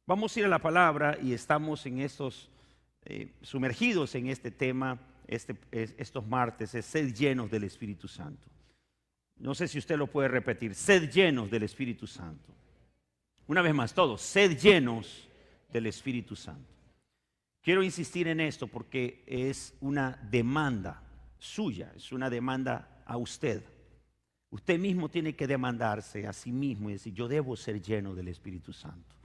Vamos a ir a la palabra y estamos en estos sumergidos en este tema estos martes, es sed llenos del Espíritu Santo. No sé si usted lo puede repetir, sed llenos del Espíritu Santo. Una vez más, todos, sed llenos del Espíritu Santo. Quiero insistir en esto porque es una demanda suya, es una demanda a usted. Usted mismo tiene que demandarse a sí mismo y decir, yo debo ser lleno del Espíritu Santo.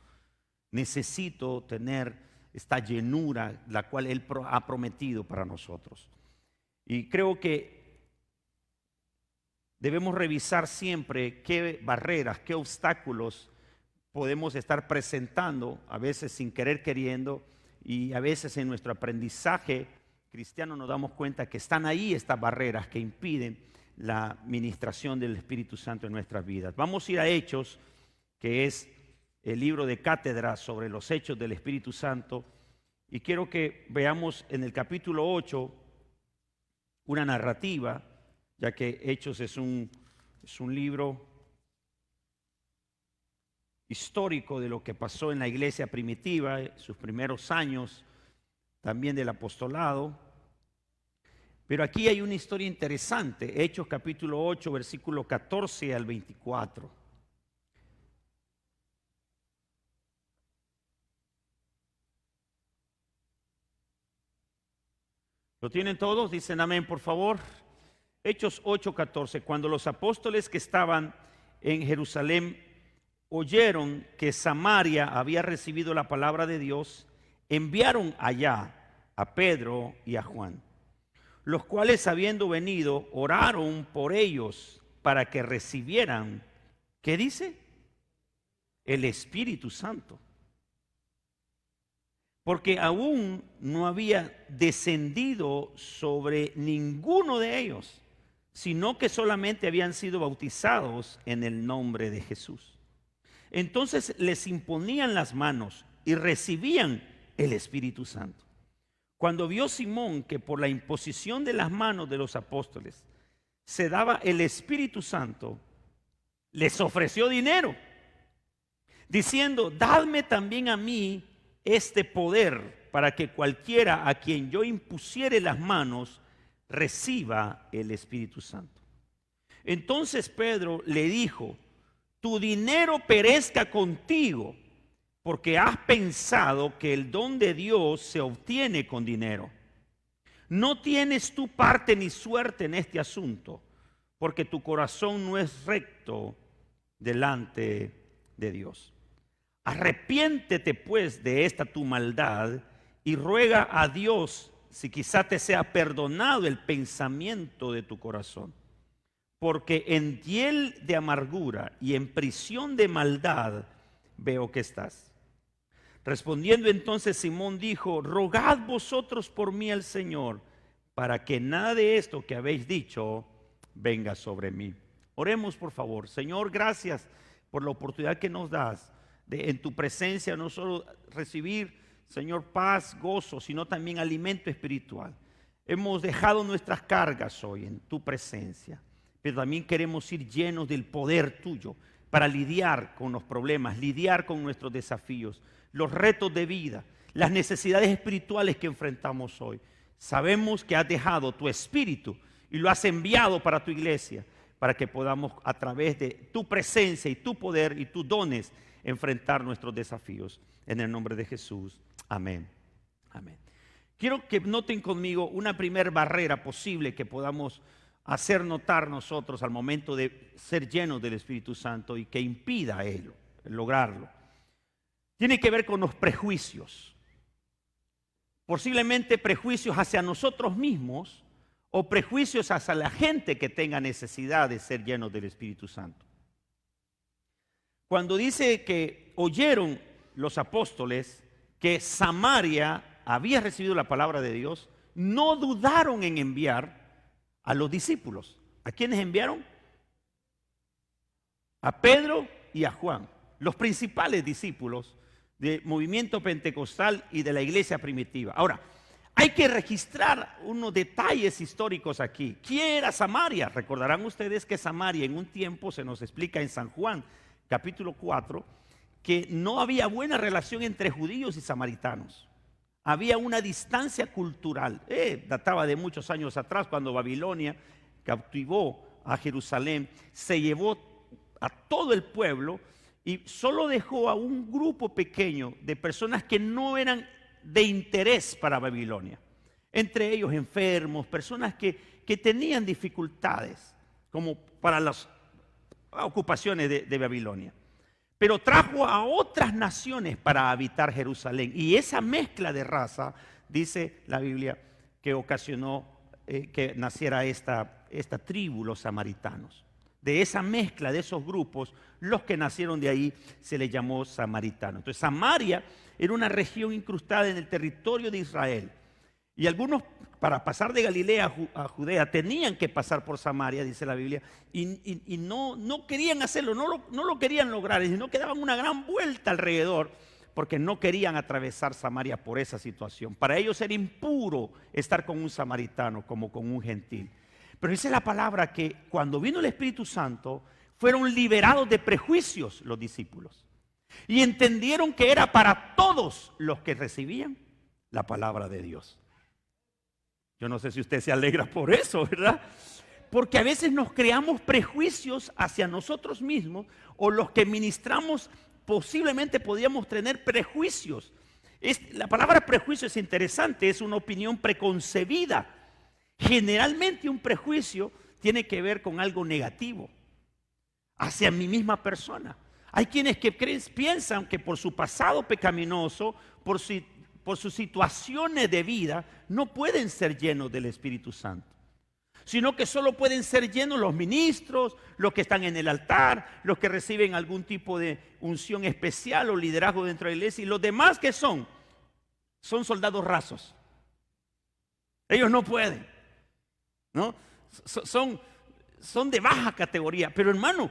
Necesito tener esta llenura, la cual Él ha prometido para nosotros. Y creo que debemos revisar siempre qué barreras, qué obstáculos podemos estar presentando, a veces sin querer queriendo, y a veces en nuestro aprendizaje cristiano nos damos cuenta que están ahí estas barreras que impiden la administración del Espíritu Santo en nuestras vidas. Vamos a ir a Hechos, que es el libro de cátedra sobre los hechos del Espíritu Santo, y quiero que veamos en el capítulo 8 una narrativa, ya que Hechos es un libro histórico de lo que pasó en la iglesia primitiva, sus primeros años también del apostolado. Pero aquí hay una historia interesante, Hechos capítulo 8, versículo 14 al 24. ¿Lo tienen todos? Dicen amén, por favor. Hechos 8:14. Cuando los apóstoles que estaban en Jerusalén oyeron que Samaria había recibido la palabra de Dios, enviaron allá a Pedro y a Juan, los cuales, habiendo venido, oraron por ellos para que recibieran, ¿qué dice? El Espíritu Santo. Porque aún no había descendido sobre ninguno de ellos, sino que solamente habían sido bautizados en el nombre de Jesús. Entonces les imponían las manos y recibían el Espíritu Santo. Cuando vio Simón que por la imposición de las manos de los apóstoles se daba el Espíritu Santo, les ofreció dinero, diciendo, dadme también a mí este poder para que cualquiera a quien yo impusiere las manos reciba el Espíritu Santo. Entonces Pedro le dijo, tu dinero perezca contigo, porque has pensado que el don de Dios se obtiene con dinero. No tienes tu parte ni suerte en este asunto, porque tu corazón no es recto delante de Dios. Arrepiéntete pues de esta tu maldad y ruega a Dios si quizá te sea perdonado el pensamiento de tu corazón. Porque en hiel de amargura y en prisión de maldad veo que estás. Respondiendo entonces Simón dijo, rogad vosotros por mí al Señor, para que nada de esto que habéis dicho venga sobre mí. Oremos por favor. Señor, gracias por la oportunidad que nos das de en tu presencia no solo recibir, Señor, paz, gozo, sino también alimento espiritual. Hemos dejado nuestras cargas hoy en tu presencia, pero también queremos ir llenos del poder tuyo para lidiar con los problemas, lidiar con nuestros desafíos, los retos de vida, las necesidades espirituales que enfrentamos hoy. Sabemos que has dejado tu espíritu y lo has enviado para tu iglesia, para que podamos a través de tu presencia y tu poder y tus dones enfrentar nuestros desafíos. En el nombre de Jesús, amén. Amén. Quiero que noten conmigo una primera barrera posible que podamos hacer notar nosotros al momento de ser llenos del Espíritu Santo y que impida a Él lograrlo. Tiene que ver con los prejuicios. Posiblemente prejuicios hacia nosotros mismos o prejuicios hacia la gente que tenga necesidad de ser llenos del Espíritu Santo. Cuando dice que oyeron los apóstoles que Samaria había recibido la palabra de Dios, no dudaron en enviar a los discípulos. ¿A quiénes enviaron? A Pedro y a Juan, los principales discípulos del movimiento pentecostal y de la iglesia primitiva. Ahora, hay que registrar unos detalles históricos aquí. ¿Quién era Samaria? Recordarán ustedes que Samaria en un tiempo se nos explica en San Juan, capítulo 4, que no había buena relación entre judíos y samaritanos. Había una distancia cultural. Databa de muchos años atrás, cuando Babilonia cautivó a Jerusalén, se llevó a todo el pueblo y solo dejó a un grupo pequeño de personas que no eran de interés para Babilonia. Entre ellos enfermos, personas que tenían dificultades, como para las ocupaciones de Babilonia. Pero trajo a otras naciones para habitar Jerusalén. Y esa mezcla de raza, dice la Biblia, que ocasionó que naciera esta tribu, los samaritanos. De esa mezcla de esos grupos, los que nacieron de ahí se les llamó samaritanos. Entonces Samaria era una región incrustada en el territorio de Israel. Y algunos, para pasar de Galilea a Judea, tenían que pasar por Samaria, dice la Biblia, y no querían hacerlo, no lo querían lograr, sino que daban una gran vuelta alrededor, porque no querían atravesar Samaria por esa situación. Para ellos era impuro estar con un samaritano como con un gentil. Pero dice la palabra que cuando vino el Espíritu Santo, fueron liberados de prejuicios los discípulos. Y entendieron que era para todos los que recibían la palabra de Dios. Yo no sé si usted se alegra por eso, ¿verdad? Porque a veces nos creamos prejuicios hacia nosotros mismos, o los que ministramos posiblemente podríamos tener prejuicios. La palabra prejuicio es interesante, es una opinión preconcebida. Generalmente un prejuicio tiene que ver con algo negativo hacia mi misma persona. Hay quienes que piensan que por su pasado pecaminoso, por sus situaciones de vida, no pueden ser llenos del Espíritu Santo, sino que solo pueden ser llenos los ministros, los que están en el altar, los que reciben algún tipo de unción especial o liderazgo dentro de la iglesia, y los demás que son soldados rasos. Ellos no pueden, ¿no? Son de baja categoría. Pero hermano,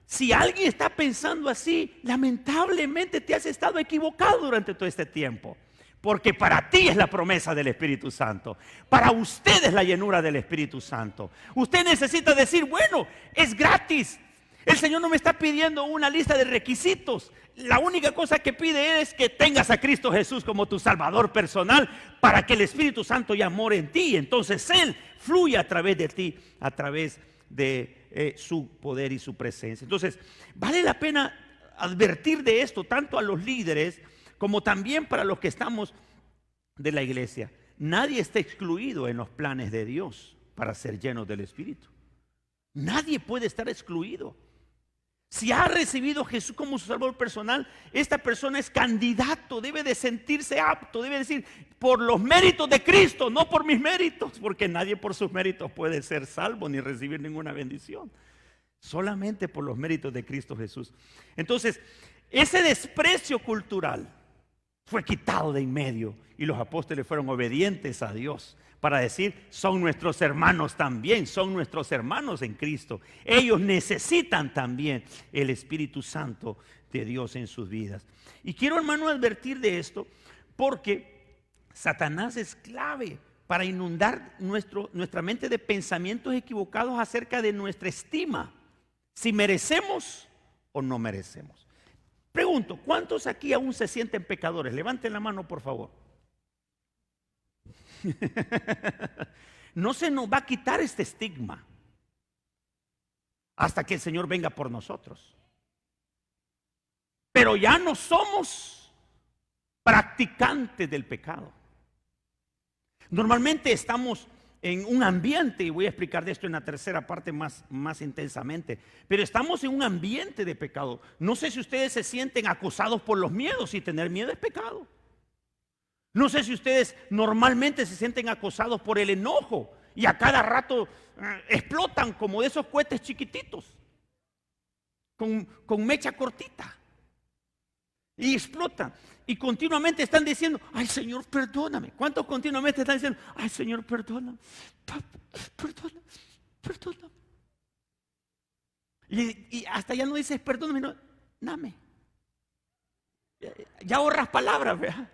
si alguien está pensando así, lamentablemente te has estado equivocado durante todo este tiempo. Porque para ti es la promesa del Espíritu Santo. Para usted es la llenura del Espíritu Santo. Usted necesita decir, bueno, es gratis. El Señor no me está pidiendo una lista de requisitos. La única cosa que pide es que tengas a Cristo Jesús como tu Salvador personal, para que el Espíritu Santo ya more en ti. Entonces Él fluye a través de ti, a través de su poder y su presencia. Entonces, vale la pena advertir de esto tanto a los líderes como también para los que estamos de la iglesia. Nadie está excluido en los planes de Dios para ser llenos del Espíritu. Nadie puede estar excluido. Si ha recibido a Jesús como su Salvador personal, esta persona es candidato, debe de sentirse apto, debe decir, por los méritos de Cristo, no por mis méritos, porque nadie por sus méritos puede ser salvo ni recibir ninguna bendición. Solamente por los méritos de Cristo Jesús. Entonces, ese desprecio cultural fue quitado de en medio, y los apóstoles fueron obedientes a Dios para decir, son nuestros hermanos también, son nuestros hermanos en Cristo. Ellos necesitan también el Espíritu Santo de Dios en sus vidas. Y quiero, hermano, advertir de esto, porque Satanás es clave para inundar nuestra mente de pensamientos equivocados acerca de nuestra estima, si merecemos o no merecemos. Pregunto, ¿cuántos aquí aún se sienten pecadores? Levanten la mano, por favor. No se nos va a quitar este estigma hasta que el Señor venga por nosotros. Pero ya no somos practicantes del pecado. Normalmente estamos en un ambiente, y voy a explicar de esto en la tercera parte más intensamente, pero estamos en un ambiente de pecado. No sé si ustedes se sienten acosados por los miedos, y tener miedo es pecado. No sé si ustedes normalmente se sienten acosados por el enojo, y a cada rato explotan como de esos cohetes chiquititos, con mecha cortita, y explotan. Y continuamente están diciendo, ay Señor, perdóname. ¿Cuántos continuamente están diciendo, ay Señor, perdóname, perdóname? Y hasta ya no dices perdóname, no, dame. Ya ahorras palabras, ¿verdad?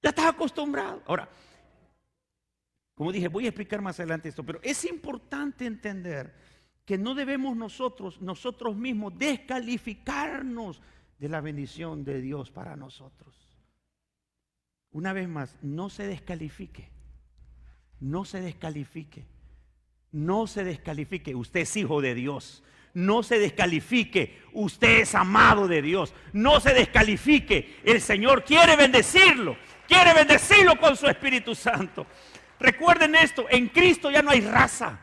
Ya estás acostumbrado. Ahora, como dije, voy a explicar más adelante esto, pero es importante entender que no debemos nosotros mismos descalificarnos de la bendición de Dios para nosotros. Una vez más, no se descalifique. No se descalifique. No se descalifique. Usted es hijo de Dios. No se descalifique. Usted es amado de Dios. No se descalifique. El Señor quiere bendecirlo. Quiere bendecirlo con su Espíritu Santo. Recuerden esto. En Cristo ya no hay raza.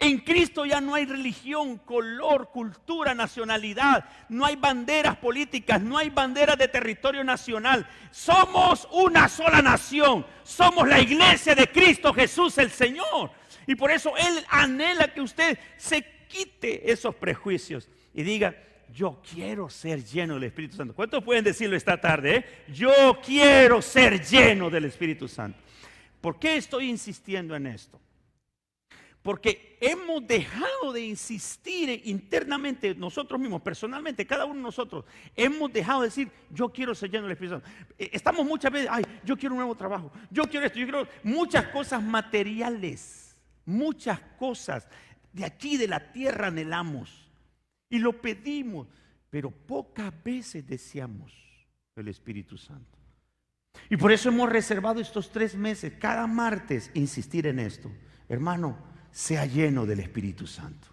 En Cristo ya no hay religión, color, cultura, nacionalidad. No hay banderas políticas, no hay banderas de territorio nacional. Somos una sola nación. Somos la iglesia de Cristo Jesús el Señor. Y por eso Él anhela que usted se quite esos prejuicios y diga: yo quiero ser lleno del Espíritu Santo. ¿Cuántos pueden decirlo esta tarde? Yo quiero ser lleno del Espíritu Santo. ¿Por qué estoy insistiendo en esto? Porque hemos dejado de insistir internamente, nosotros mismos, personalmente, cada uno de nosotros, hemos dejado de decir: yo quiero ser lleno del Espíritu Santo. Estamos muchas veces: ay, yo quiero un nuevo trabajo, yo quiero esto, yo quiero muchas cosas materiales, muchas cosas de aquí de la tierra anhelamos y lo pedimos, pero pocas veces deseamos el Espíritu Santo. Y por eso hemos reservado estos 3 meses, cada martes, insistir en esto. Hermano, sea lleno del Espíritu Santo.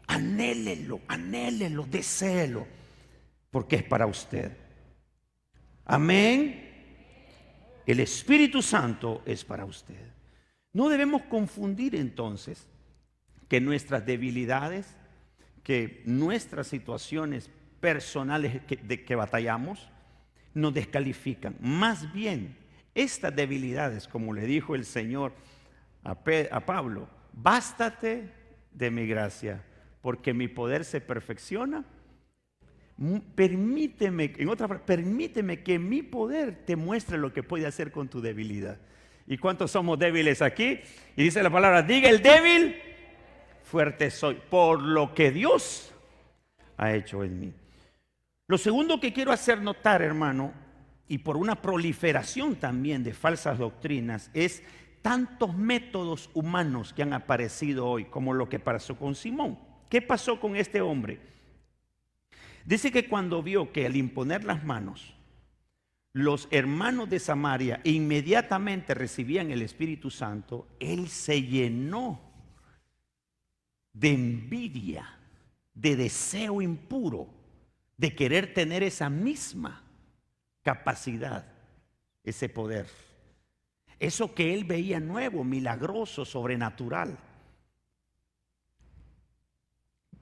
Anhélelo, anhélelo, deséelo, porque es para usted. Amén. El Espíritu Santo es para usted. No debemos confundir entonces que nuestras debilidades, que nuestras situaciones personales de que batallamos, nos descalifican. Más bien, estas debilidades, como le dijo el Señor a Pablo: bástate de mi gracia, porque mi poder se perfecciona. Permíteme, en otra palabra, permíteme que mi poder te muestre lo que puede hacer con tu debilidad. ¿Y cuántos somos débiles aquí? Y dice la palabra: diga el débil, fuerte soy, por lo que Dios ha hecho en mí. Lo segundo que quiero hacer notar, hermano, y por una proliferación también de falsas doctrinas, es tantos métodos humanos que han aparecido hoy, como lo que pasó con Simón. ¿Qué pasó con este hombre? Dice que cuando vio que al imponer las manos, los hermanos de Samaria inmediatamente recibían el Espíritu Santo, él se llenó de envidia, de deseo impuro, de querer tener esa misma capacidad, ese poder. Eso que él veía nuevo, milagroso, sobrenatural.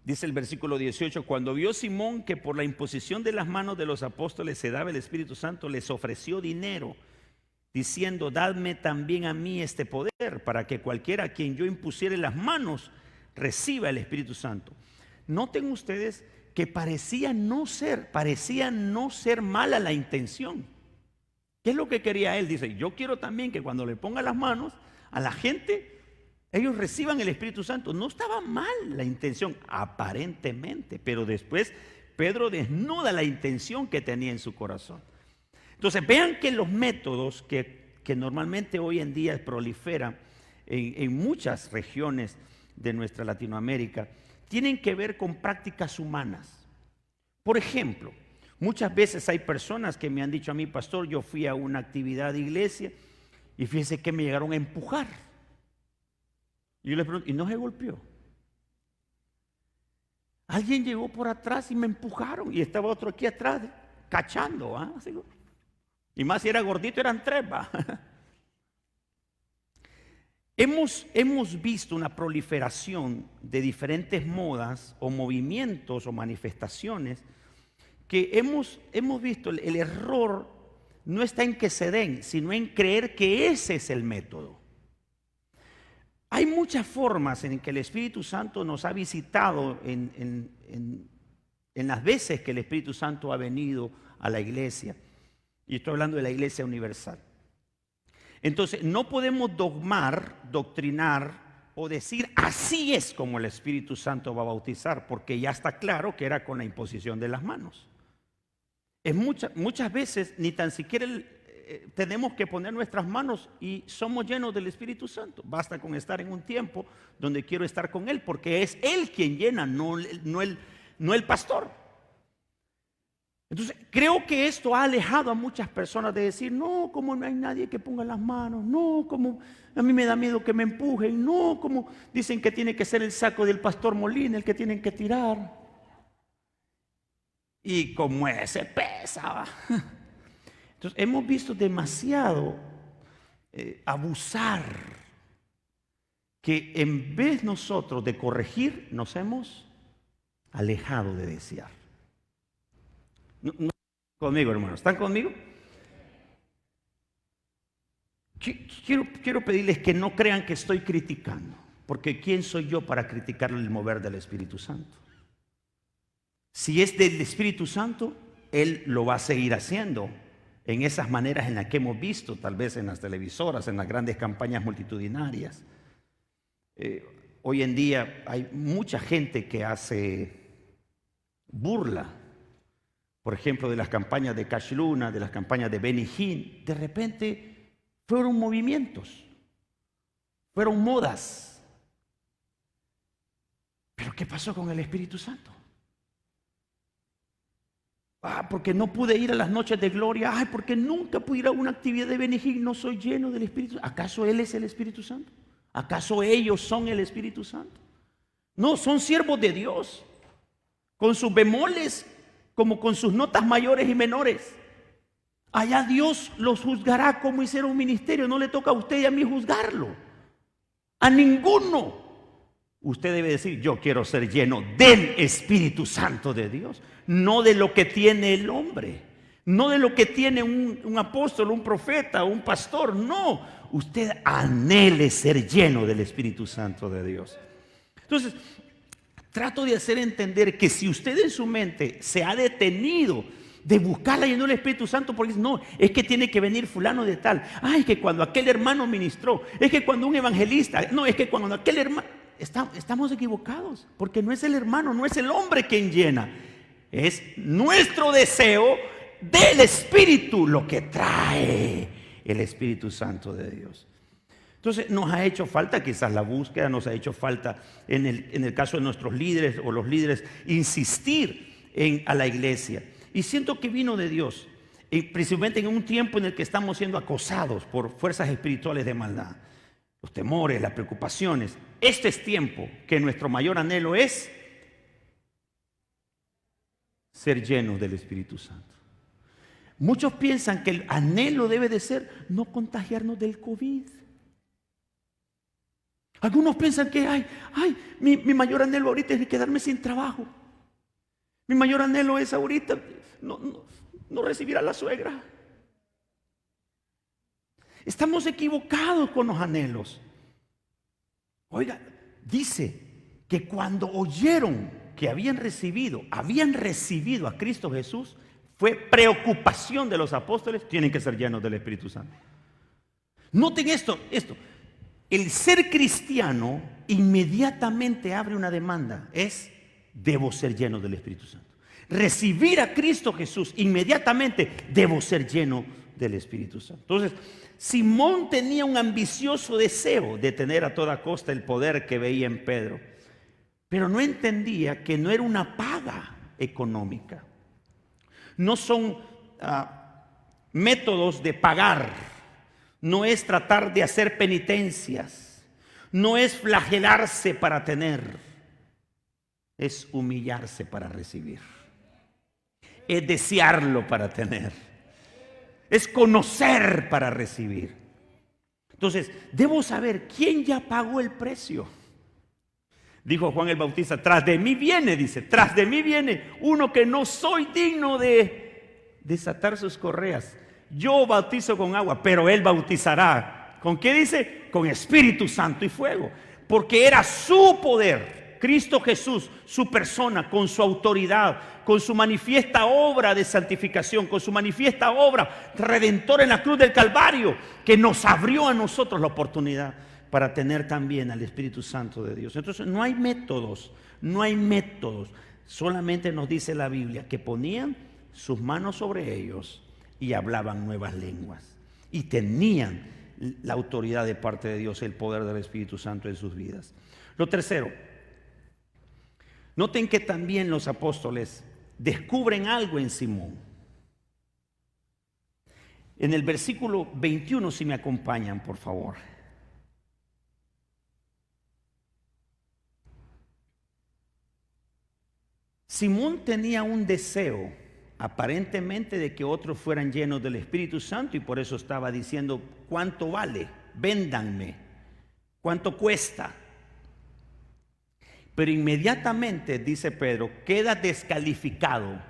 Dice el versículo 18: cuando vio Simón que por la imposición de las manos de los apóstoles se daba el Espíritu Santo, les ofreció dinero, diciendo: dadme también a mí este poder, para que cualquiera a quien yo impusiere las manos reciba el Espíritu Santo. Noten ustedes que parecía no ser mala la intención. ¿Qué es lo que quería él? Dice: yo quiero también que cuando le ponga las manos a la gente, ellos reciban el Espíritu Santo. No estaba mal la intención, aparentemente, pero después Pedro desnuda la intención que tenía en su corazón. Entonces vean que los métodos que normalmente hoy en día proliferan en muchas regiones de nuestra Latinoamérica tienen que ver con prácticas humanas. Por ejemplo, muchas veces hay personas que me han dicho a mí: pastor, yo fui a una actividad de iglesia y fíjese que me llegaron a empujar. Y yo les pregunto: ¿y no se golpeó? Alguien llegó por atrás y me empujaron, y estaba otro aquí atrás cachando, ¿ah? Y más si era gordito, eran 3, ¿va? Hemos visto una proliferación de diferentes modas o movimientos o manifestaciones que hemos visto. El error no está en que se den, sino en creer que ese es el método. Hay muchas formas en que el Espíritu Santo nos ha visitado en las veces que el Espíritu Santo ha venido a la iglesia. Y estoy hablando de la iglesia universal. Entonces, no podemos dogmar, doctrinar o decir: así es como el Espíritu Santo va a bautizar, porque ya está claro que era con la imposición de las manos. Muchas veces ni tan siquiera tenemos que poner nuestras manos y somos llenos del Espíritu Santo. Basta con estar en un tiempo donde quiero estar con Él, porque es Él quien llena, no el pastor. Entonces, creo que esto ha alejado a muchas personas de decir, no, como no hay nadie que ponga las manos, no, como a mí me da miedo que me empujen, no, como dicen que tiene que ser el saco del pastor Molina el que tienen que tirar. Y como ese pesa. Entonces, hemos visto demasiado abusar, que en vez nosotros de corregir, nos hemos alejado de desear. No, conmigo, hermanos, ¿están conmigo? Quiero pedirles que no crean que estoy criticando, porque ¿quién soy yo para criticar el mover del Espíritu Santo? Si es del Espíritu Santo, Él lo va a seguir haciendo en esas maneras en las que hemos visto, tal vez en las televisoras, en las grandes campañas multitudinarias. Hoy en día hay mucha gente que hace burla, por ejemplo, de las campañas de Cash Luna, de las campañas de Benny Hinn. De repente fueron movimientos, fueron modas. ¿Pero qué pasó con el Espíritu Santo? Porque no pude ir a las noches de gloria. Porque nunca pude ir a una actividad de Benny Hinn. No soy lleno del Espíritu. ¿Acaso Él es el Espíritu Santo? ¿Acaso ellos son el Espíritu Santo? No, son siervos de Dios, con sus bemoles como con sus notas mayores y menores. Allá Dios los juzgará como hicieron un ministerio. No le toca a usted y a mí juzgarlo, a ninguno. Usted debe decir, yo quiero ser lleno del Espíritu Santo de Dios, no de lo que tiene el hombre, no de lo que tiene un apóstol, un profeta, un pastor. No, usted anhele ser lleno del Espíritu Santo de Dios. Entonces, trato de hacer entender que si usted en su mente se ha detenido de buscar la llenura del Espíritu Santo, porque dice, no, es que tiene que venir fulano de tal, es que cuando aquel hermano ministró, es que cuando un evangelista, no, es que cuando aquel hermano, estamos equivocados, porque no es el hermano, no es el hombre quien llena, es nuestro deseo del Espíritu lo que trae el Espíritu Santo de Dios. Entonces nos ha hecho falta quizás la búsqueda, nos ha hecho falta en el caso de nuestros líderes o los líderes insistir a la iglesia. Y siento que vino de Dios, principalmente en un tiempo en el que estamos siendo acosados por fuerzas espirituales de maldad. Los temores, las preocupaciones. Este es tiempo que nuestro mayor anhelo es ser llenos del Espíritu Santo. Muchos piensan que el anhelo debe de ser no contagiarnos del COVID. Algunos piensan que mi mayor anhelo ahorita es quedarme sin trabajo. Mi mayor anhelo es ahorita no recibir a la suegra. Estamos equivocados con los anhelos. Oiga, dice que cuando oyeron que habían recibido a Cristo Jesús, fue preocupación de los apóstoles, tienen que ser llenos del Espíritu Santo. Noten esto. El ser cristiano inmediatamente abre una demanda, debo ser lleno del Espíritu Santo. Recibir a Cristo Jesús, inmediatamente debo ser lleno del Espíritu Santo. Entonces, Simón tenía un ambicioso deseo de tener a toda costa el poder que veía en Pedro, pero no entendía que no era una paga económica. No son métodos de pagar. No es tratar de hacer penitencias, no es flagelarse para tener, es humillarse para recibir, es desearlo para tener, es conocer para recibir. Entonces, debo saber quién ya pagó el precio. Dijo Juan el Bautista, tras de mí viene, tras de mí viene uno que no soy digno de desatar sus correas. Yo bautizo con agua, pero Él bautizará. ¿Con qué dice? Con Espíritu Santo y fuego. Porque era su poder, Cristo Jesús, su persona, con su autoridad, con su manifiesta obra de santificación, con su manifiesta obra redentora en la cruz del Calvario, que nos abrió a nosotros la oportunidad para tener también al Espíritu Santo de Dios. Entonces no hay métodos. Solamente nos dice la Biblia que ponían sus manos sobre ellos y hablaban nuevas lenguas y tenían la autoridad de parte de Dios, el poder del Espíritu Santo en sus vidas. Lo tercero, noten que también los apóstoles descubren algo en Simón. En el versículo 21, si me acompañan, por favor. Simón tenía un deseo, aparentemente, de que otros fueran llenos del Espíritu Santo, y por eso estaba diciendo: ¿cuánto vale? Véndanme. ¿Cuánto cuesta? Pero inmediatamente, dice Pedro, queda descalificado.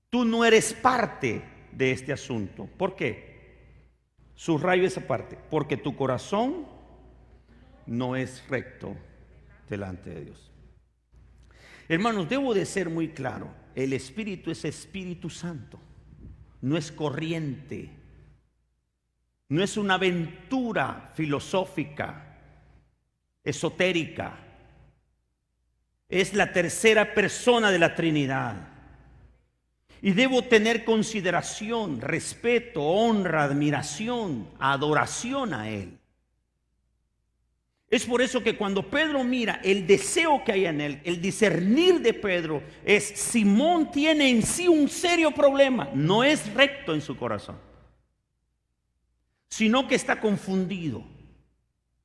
Tú no eres parte de este asunto. ¿Por qué? Subrayo esa parte. Porque tu corazón no es recto delante de Dios. Hermanos, debo de ser muy claro. El Espíritu es Espíritu Santo. No es corriente. No es una aventura filosófica, esotérica. Es la tercera persona de la Trinidad. Y debo tener consideración, respeto, honra, admiración, adoración a Él. Es por eso que cuando Pedro mira el deseo que hay en él, el discernir de Pedro es: Simón tiene en sí un serio problema. No es recto en su corazón, sino que está confundido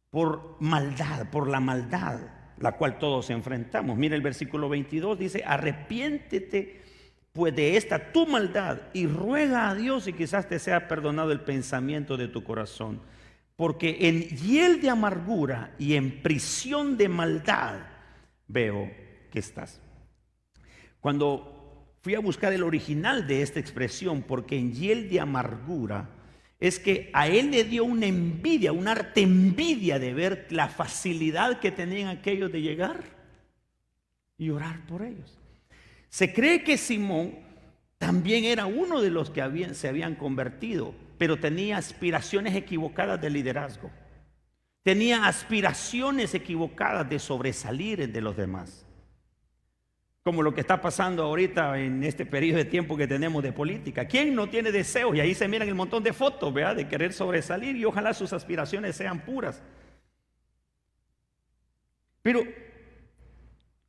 por maldad, por la maldad, la cual todos enfrentamos. Mira el versículo 22, dice: arrepiéntete pues de esta tu maldad y ruega a Dios, y quizás te sea perdonado el pensamiento de tu corazón. Porque en hiel de amargura y en prisión de maldad veo que estás. Cuando fui a buscar el original de esta expresión, porque en hiel de amargura, es que a él le dio una envidia, una arte envidia de ver la facilidad que tenían aquellos de llegar y orar por ellos. Se cree que Simón también era uno de los que se habían convertido, pero tenía aspiraciones equivocadas de liderazgo. Tenía aspiraciones equivocadas de sobresalir de los demás. Como lo que está pasando ahorita en este periodo de tiempo que tenemos de política. ¿Quién no tiene deseos? Y ahí se miran el montón de fotos, ¿verdad?, de querer sobresalir, y ojalá sus aspiraciones sean puras. Pero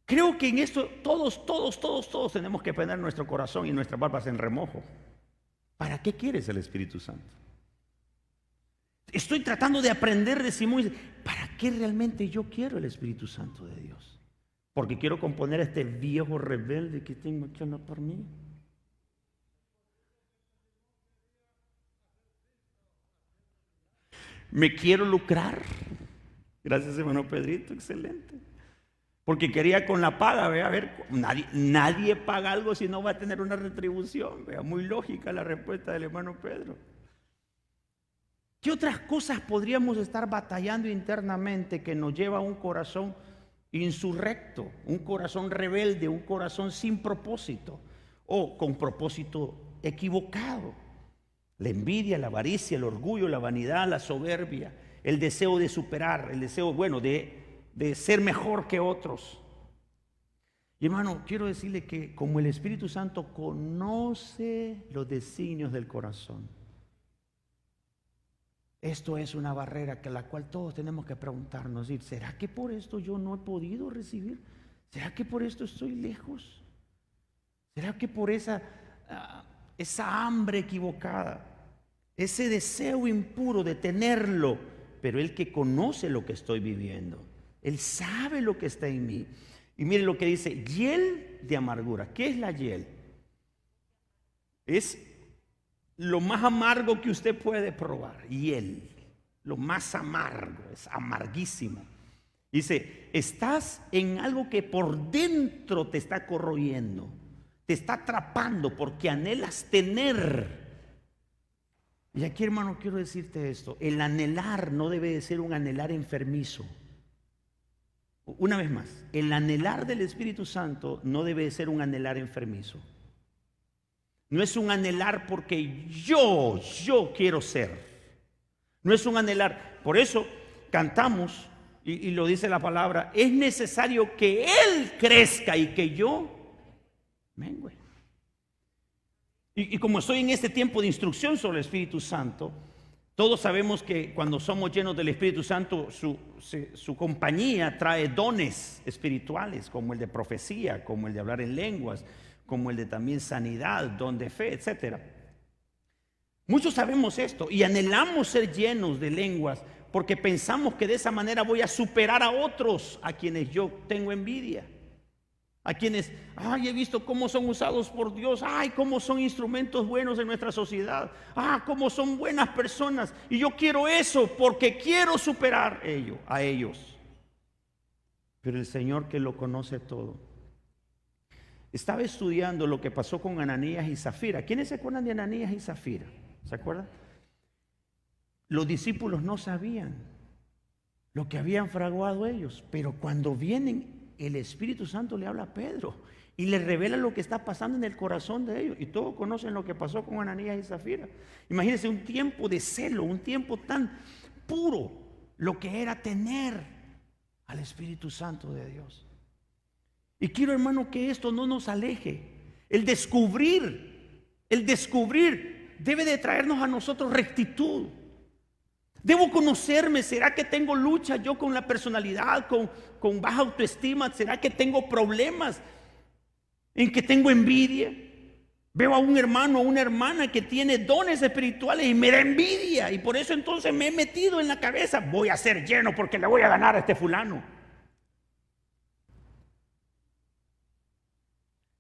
creo que en esto todos tenemos que poner nuestro corazón y nuestras barbas en remojo. ¿Para qué quieres el Espíritu Santo? Estoy tratando de aprender de Simón. ¿Para qué realmente yo quiero el Espíritu Santo de Dios? Porque quiero componer a este viejo rebelde que tengo aquí en la par mí. Me quiero lucrar. Gracias, hermano Pedrito, excelente. Porque quería con la paga, ¿ve? A ver, nadie paga algo si no va a tener una retribución. ¿Ve? Muy lógica la respuesta del hermano Pedro. ¿Qué otras cosas podríamos estar batallando internamente que nos lleva a un corazón insurrecto, un corazón rebelde, un corazón sin propósito o con propósito equivocado? La envidia, la avaricia, el orgullo, la vanidad, la soberbia, el deseo de superar, el deseo, de ser mejor que otros. Y hermano, quiero decirle que como el Espíritu Santo conoce los designios del corazón, esto es una barrera que la cual todos tenemos que preguntarnos: ¿será que por esto yo no he podido recibir? ¿Será que por esto estoy lejos? ¿Será que por esa hambre equivocada, ese deseo impuro de tenerlo? Pero Él que conoce lo que estoy viviendo, Él sabe lo que está en mí. Y mire lo que dice: hiel de amargura. ¿Qué es la hiel? Es lo más amargo que usted puede probar. Hiel, lo más amargo, es amarguísimo. Dice: estás en algo que por dentro te está corroyendo, te está atrapando porque anhelas tener. Y aquí, hermano, quiero decirte esto: el anhelar no debe de ser un anhelar enfermizo. Una vez más, el anhelar del Espíritu Santo no debe de ser un anhelar enfermizo. No es un anhelar porque yo quiero ser. No es un anhelar. Por eso cantamos, y lo dice la palabra: es necesario que Él crezca y que yo mengüe. Y como estoy en este tiempo de instrucción sobre el Espíritu Santo, Todos sabemos que cuando somos llenos del Espíritu Santo, su compañía trae dones espirituales, como el de profecía, como el de hablar en lenguas, como el de también sanidad, don de fe, etc. Muchos sabemos esto y anhelamos ser llenos de lenguas porque pensamos que de esa manera voy a superar a otros a quienes yo tengo envidia. A quienes, he visto cómo son usados por Dios, cómo son instrumentos buenos en nuestra sociedad, cómo son buenas personas. Y yo quiero eso porque quiero superar a ellos. Pero el Señor, que lo conoce todo, estaba estudiando lo que pasó con Ananías y Zafira. ¿Quiénes se acuerdan de Ananías y Zafira? ¿Se acuerdan? Los discípulos no sabían lo que habían fraguado ellos, pero cuando vienen, el Espíritu Santo le habla a Pedro y le revela lo que está pasando en el corazón de ellos. Y todos conocen lo que pasó con Ananías y Zafira. Imagínense un tiempo de celo, un tiempo tan puro, lo que era tener al Espíritu Santo de Dios. Y quiero, hermano, que esto no nos aleje. El descubrir debe de traernos a nosotros rectitud. Debo conocerme. ¿Será que tengo lucha yo con la personalidad, con baja autoestima? ¿Será que tengo problemas en que tengo envidia? Veo a un hermano o una hermana que tiene dones espirituales y me da envidia, y por eso entonces me he metido en la cabeza: voy a ser lleno porque le voy a ganar a este fulano.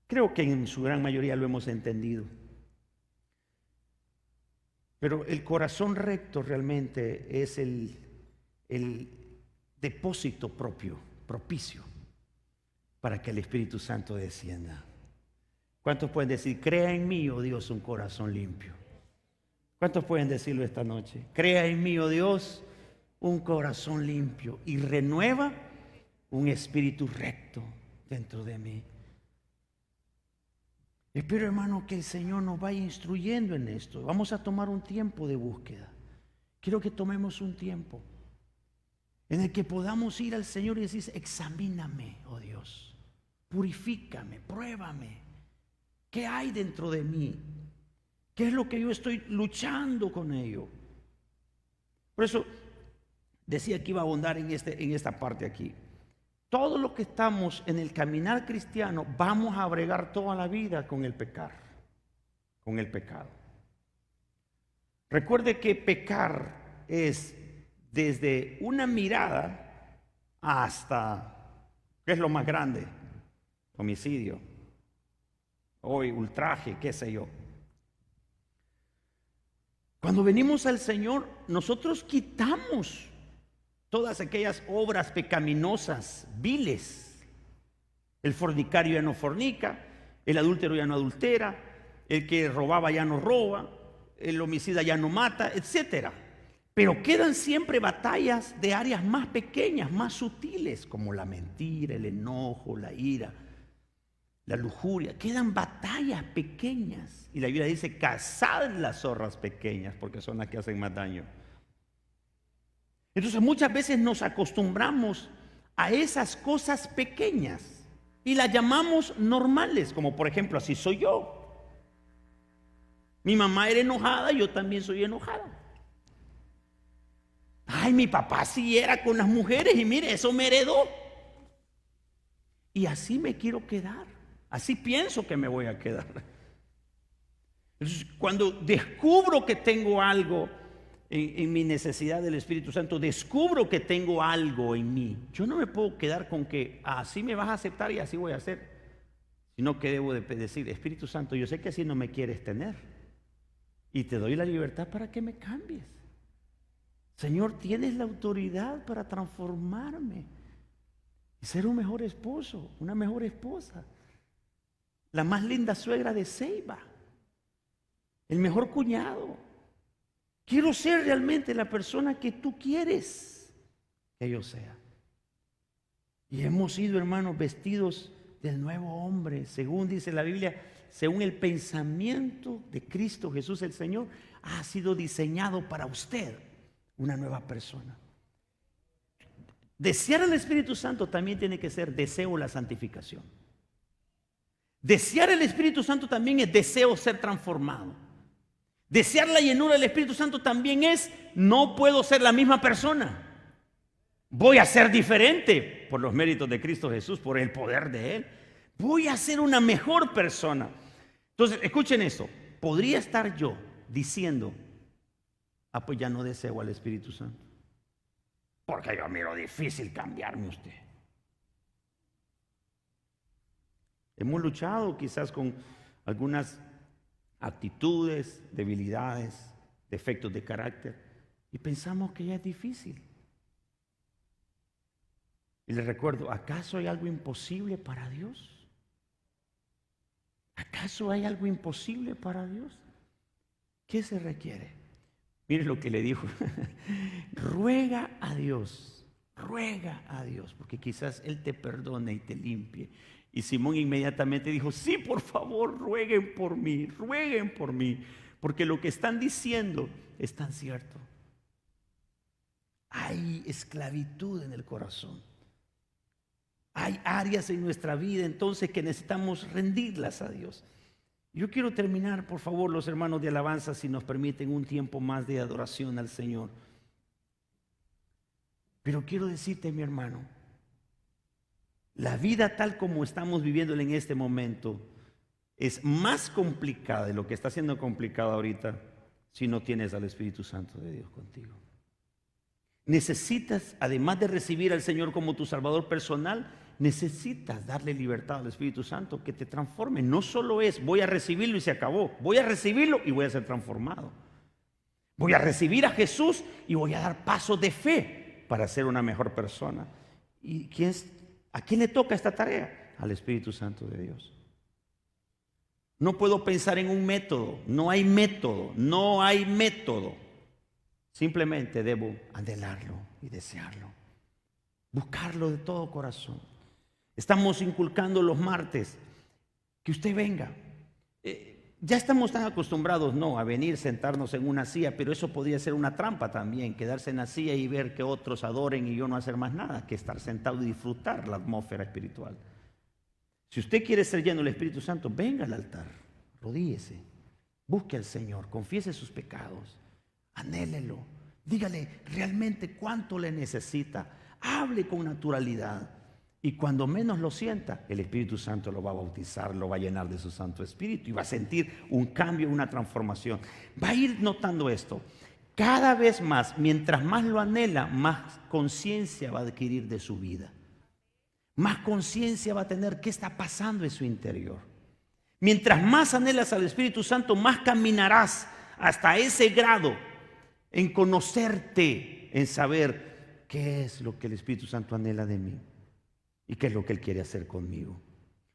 Creo que en su gran mayoría lo hemos entendido. Pero el corazón recto realmente es el depósito propicio para que el Espíritu Santo descienda. ¿Cuántos pueden decir: crea en mí, oh Dios, un corazón limpio? ¿Cuántos pueden decirlo esta noche? Crea en mí, oh Dios, un corazón limpio y renueva un espíritu recto dentro de mí. Espero, hermano, que el Señor nos vaya instruyendo en esto. Vamos a tomar un tiempo de búsqueda. Quiero que tomemos un tiempo en el que podamos ir al Señor y decir: examíname, oh Dios, purifícame, pruébame. ¿Qué hay dentro de mí? ¿Qué es lo que yo estoy luchando con ello? Por eso decía que iba a abundar en esta parte aquí. Todo lo que estamos en el caminar cristiano, vamos a bregar toda la vida con el pecado. Recuerde que pecar es desde una mirada hasta, ¿qué es lo más grande? Homicidio, hoy ultraje, qué sé yo. Cuando venimos al Señor, nosotros quitamos todas aquellas obras pecaminosas, viles. El fornicario ya no fornica, el adúltero ya no adultera, el que robaba ya no roba, el homicida ya no mata, etc. Pero quedan siempre batallas de áreas más pequeñas, más sutiles, como la mentira, el enojo, la ira, la lujuria. Quedan batallas pequeñas. Y la Biblia dice: cazad las zorras pequeñas, porque son las que hacen más daño. Entonces muchas veces nos acostumbramos a esas cosas pequeñas y las llamamos normales, como por ejemplo, así soy yo. Mi mamá era enojada, yo también soy enojada. Mi papá sí era con las mujeres y mire, eso me heredó. Y así me quiero quedar, así pienso que me voy a quedar. Entonces, cuando descubro que tengo algo en mi necesidad del Espíritu Santo, descubro que tengo algo en mí, yo no me puedo quedar con que así me vas a aceptar y así voy a hacer, sino que debo de decir: Espíritu Santo, yo sé que así no me quieres tener y te doy la libertad para que me cambies. Señor, tienes la autoridad para transformarme y ser un mejor esposo, una mejor esposa, la más linda suegra de Ceiba, el mejor cuñado. Quiero ser realmente la persona que tú quieres que yo sea. Y hemos sido, hermanos, vestidos del nuevo hombre, según dice la Biblia, según el pensamiento de Cristo Jesús el Señor, ha sido diseñado para usted una nueva persona. Desear al Espíritu Santo también tiene que ser deseo la santificación. Desear el Espíritu Santo también es deseo ser transformado. Desear la llenura del Espíritu Santo también es, no puedo ser la misma persona. Voy a ser diferente por los méritos de Cristo Jesús, por el poder de Él. Voy a ser una mejor persona. Entonces, escuchen esto. Podría estar yo diciendo, pues ya no deseo al Espíritu Santo, porque yo miro difícil cambiarme usted. Hemos luchado quizás con algunas actitudes, debilidades, defectos de carácter, y pensamos que ya es difícil. Y les recuerdo, ¿acaso hay algo imposible para Dios? ¿Acaso hay algo imposible para Dios? ¿Qué se requiere? Mire lo que le dijo. Ruega a Dios, porque quizás Él te perdone y te limpie. Y Simón inmediatamente dijo, sí, por favor, rueguen por mí, porque lo que están diciendo es tan cierto. Hay esclavitud en el corazón. Hay áreas en nuestra vida entonces que necesitamos rendirlas a Dios. Yo quiero terminar, por favor, los hermanos de alabanza, si nos permiten un tiempo más de adoración al Señor. Pero quiero decirte, mi hermano, la vida tal como estamos viviéndola en este momento es más complicada de lo que está siendo complicada ahorita si no tienes al Espíritu Santo de Dios contigo. Necesitas, además de recibir al Señor como tu Salvador personal, necesitas darle libertad al Espíritu Santo que te transforme. No solo es voy a recibirlo y se acabó. Voy a recibirlo y voy a ser transformado. Voy a recibir a Jesús y voy a dar pasos de fe para ser una mejor persona. ¿Y a quién le toca esta tarea? Al Espíritu Santo de Dios. No puedo pensar en un método. No hay método. Simplemente debo anhelarlo y desearlo. Buscarlo de todo corazón. Estamos inculcando los martes que usted venga. Ya estamos tan acostumbrados, a venir, sentarnos en una silla, pero eso podría ser una trampa también, quedarse en la silla y ver que otros adoren y yo no hacer más nada que estar sentado y disfrutar la atmósfera espiritual. Si usted quiere ser lleno del Espíritu Santo, venga al altar, arrodíllese, busque al Señor, confiese sus pecados, anhélelo, dígale realmente cuánto le necesita, hable con naturalidad. Y cuando menos lo sienta, el Espíritu Santo lo va a bautizar, lo va a llenar de su Santo Espíritu y va a sentir un cambio, una transformación. Va a ir notando esto. Cada vez más, mientras más lo anhela, más conciencia va a adquirir de su vida. Más conciencia va a tener qué está pasando en su interior. Mientras más anhelas al Espíritu Santo, más caminarás hasta ese grado en conocerte, en saber qué es lo que el Espíritu Santo anhela de mí. ¿Y qué es lo que Él quiere hacer conmigo?